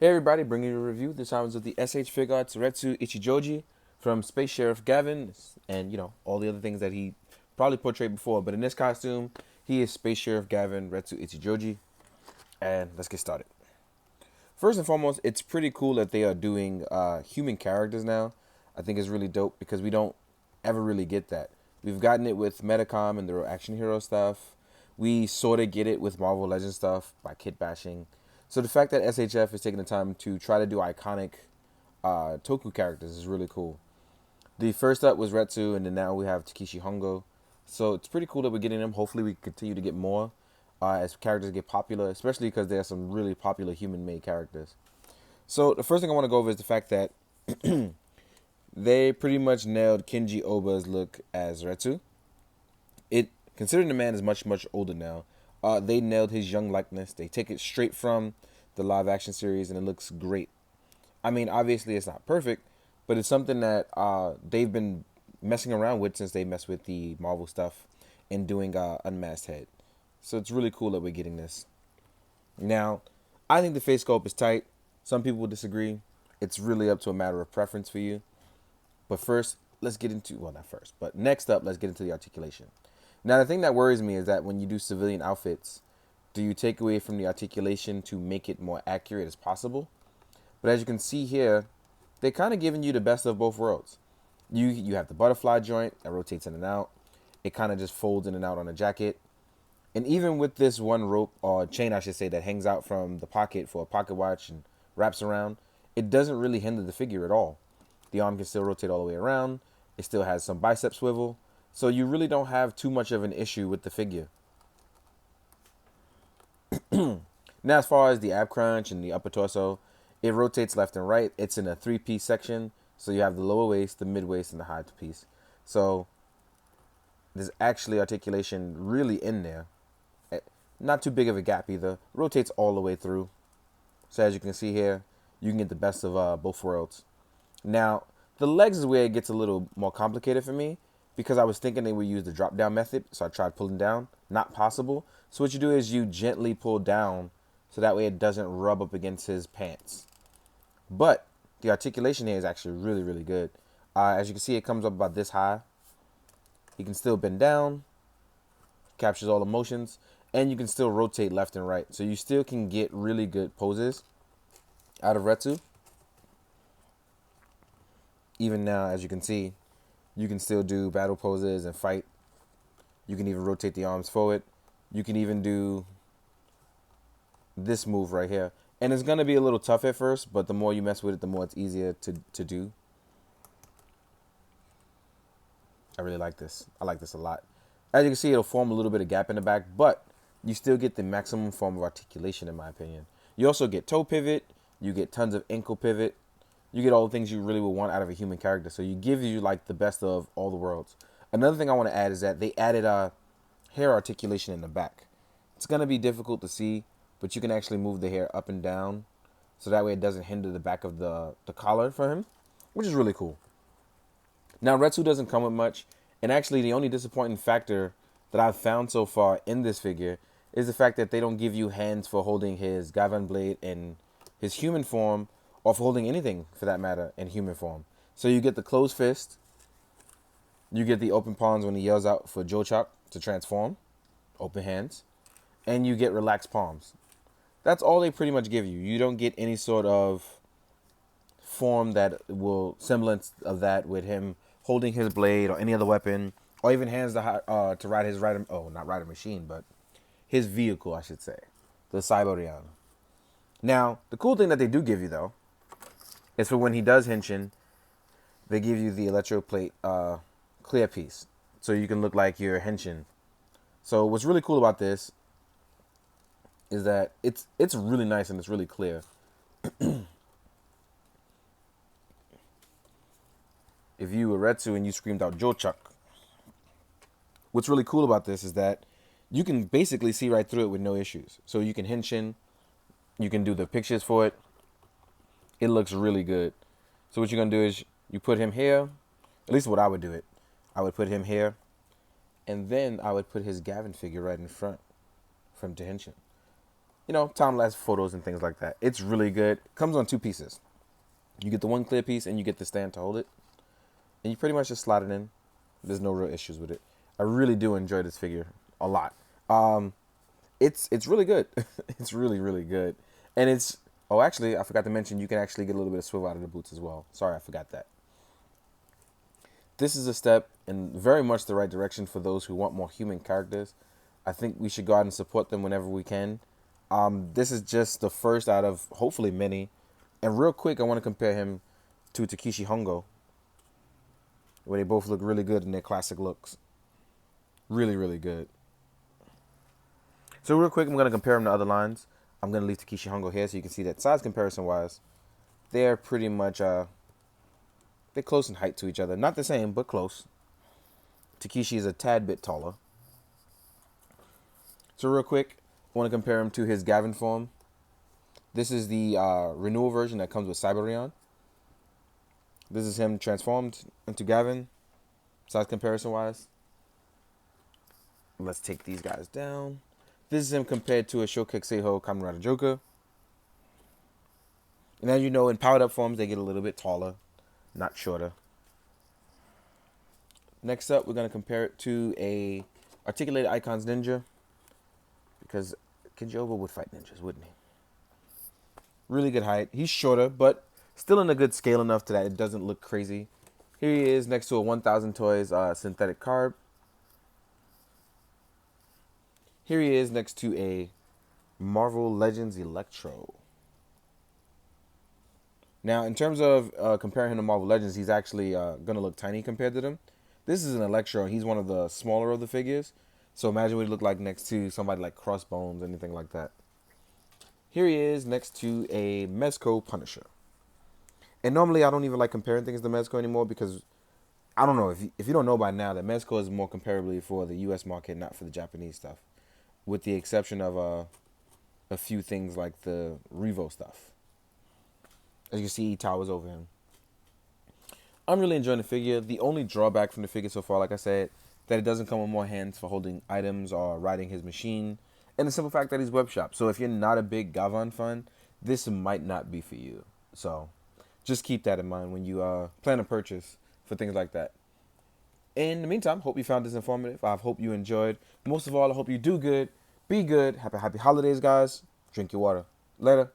Hey everybody, bringing you a review. This time is with the SH Figuarts Retsu Ichijoji from Space Sheriff Gavan, and all the other things that he probably portrayed before. But in this costume, he is Space Sheriff Gavan Retsu Ichijoji, and let's get started. First and foremost, it's pretty cool that they are doing human characters now. I think it's really dope because we don't ever really get that. We've gotten it with Metacom and the action hero stuff. We sort of get it with Marvel Legends stuff by kit bashing. So the fact that SHF is taking the time to try to do iconic Toku characters is really cool. The first up was Retsu, and then now we have Takeshi Hongo. So it's pretty cool that we're getting them. Hopefully we continue to get more as characters get popular, especially because there are some really popular human-made characters. So the first thing I want to go over is the fact that they pretty much nailed Kenji Oba's look as Retsu. Considering the man is much older now, they nailed his young likeness. They take it straight from the live action series, and it looks great. I mean, obviously it's not perfect, but it's something that they've been messing around with since they messed with the Marvel stuff and doing Unmasked Head. So it's really cool that we're getting this. Now, I think the face sculpt is tight. Some people will disagree. It's really up to a matter of preference for you. But first, let's get into, well, not first, but next up, let's get into the articulation. Now, the thing that worries me is that when you do civilian outfits, do you take away from the articulation to make it more accurate as possible? But as you can see here, they're kind of giving you the best of both worlds. You have the butterfly joint that rotates in and out. It kind of just folds in and out on a jacket. And even with this one rope, or chain I should say, that hangs out from the pocket for a pocket watch and wraps around, it doesn't really hinder the figure at all. The arm can still rotate all the way around. It still has some bicep swivel. So you really don't have too much of an issue with the figure. Now, as far as the ab crunch and the upper torso, it rotates left and right. It's in a three-piece section. So you have the lower waist, the mid waist, and the high piece. So there's actually articulation really in there. Not too big of a gap either. Rotates all the way through. So as you can see here, you can get the best of both worlds. Now, the legs is where it gets a little more complicated for me because I was thinking they would use the drop down method. So I tried pulling down. Not possible. So what you do is you gently pull down so that way it doesn't rub up against his pants. But the articulation here is actually really good. As you can see, it comes up about this high. He can still bend down, captures all the motions, and you can still rotate left and right. So you still can get really good poses out of Retsu. Even now, as you can see, you can still do battle poses and fight. You can even rotate the arms forward. You can even do this move right here. And it's going to be a little tough at first, but the more you mess with it, the more it's easier to do. I really like this. I like this a lot. As you can see, it'll form a little bit of gap in the back, but you still get the maximum form of articulation, in my opinion. You also get toe pivot. You get tons of ankle pivot. You get all the things you really would want out of a human character. So you give you like the best of all the worlds. Another thing I want to add is that they added hair articulation in the back. It's going to be difficult to see, but you can actually move the hair up and down so that way it doesn't hinder the back of the collar for him, which is really cool. Now, Retsu doesn't come with much, and actually the only disappointing factor that I've found so far in this figure is the fact that they don't give you hands for holding his Gavan blade in his human form, or for holding anything, for that matter, in human form. So you get the closed fist, you get the open palms when he yells out for Jochok to transform, open hands, and you get relaxed palms. That's all they pretty much give you. You don't get any sort of form that will semblance of that with him holding his blade or any other weapon, or even hands to ride his rider. Oh, not rider machine, but his vehicle, I should say, the Cyberion. Now, the cool thing that they do give you though is for when he does henshin, they give you the electroplate clear piece, so you can look like you're henshin. So what's really cool about this is that it's really nice and it's really clear. If you were Retsu and you screamed out Jochuk, what's really cool about this is that you can basically see right through it with no issues. So you can henshin, you can do the pictures for it. It looks really good. So what you're going to do is you put him here, at least what I would do it. I would put him here, and then I would put his Gavan figure right in front for him to henshin. time-lapse photos and things like that. It's really good. Comes on 2 pieces. You get the one clear piece and you get the stand to hold it. And you pretty much just slide it in. There's no real issues with it. I really do enjoy this figure a lot. It's really good. It's really, really good. And it's, oh, actually, I forgot to mention, you can actually get a little bit of swivel out of the boots as well. Sorry, I forgot that. This is a step in very much the right direction for those who want more human characters. I think we should go out and support them whenever we can. This is just the first out of hopefully many. And real quick, I want to compare him to Takeshi Hongo, where they both look really good in their classic looks. Really, really good. So real quick, I'm going to compare them to other lines. I'm going to leave Takeshi Hongo here so you can see that size comparison-wise, they're pretty much, they're close in height to each other. Not the same, but close. Takeshi is a tad bit taller. So real quick, I want to compare him to his Gavan form. This is the renewal version that comes with Cyberion. This is him transformed into Gavan, size comparison-wise. Let's take these guys down. This is him compared to a Shokek Seiho Kamen Rider Joker. And as you know, in powered up forms, they get a little bit taller, not shorter. Next up, we're going to compare it to a Articulated Icons Ninja, because Kenji would fight ninjas, wouldn't he? Really good height. He's shorter, but still in a good scale enough to that it doesn't look crazy. Here he is next to a 1000 Toys synthetic carb. Here he is next to a Marvel Legends Electro. Now, in terms of comparing him to Marvel Legends, he's actually going to look tiny compared to them. This is an Electro. He's one of the smaller of the figures. So imagine what he looked like next to somebody like Crossbones, anything like that. Here he is next to a Mezco Punisher. And normally I don't even like comparing things to Mezco anymore because, I don't know, if you don't know by now, that Mezco is more comparably for the US market, not for the Japanese stuff. With the exception of a few things like the Revo stuff. As you can see, he towers over him. I'm really enjoying the figure. The only drawback from the figure so far, like I said, that it doesn't come with more hands for holding items or riding his machine. And the simple fact that he's web shop. So if you're not a big Gavan fan, this might not be for you. So just keep that in mind when you plan a purchase for things like that. In the meantime, hope you found this informative. I hope you enjoyed. Most of all, I hope you do good. Be good. Happy holidays, guys. Drink your water. Later.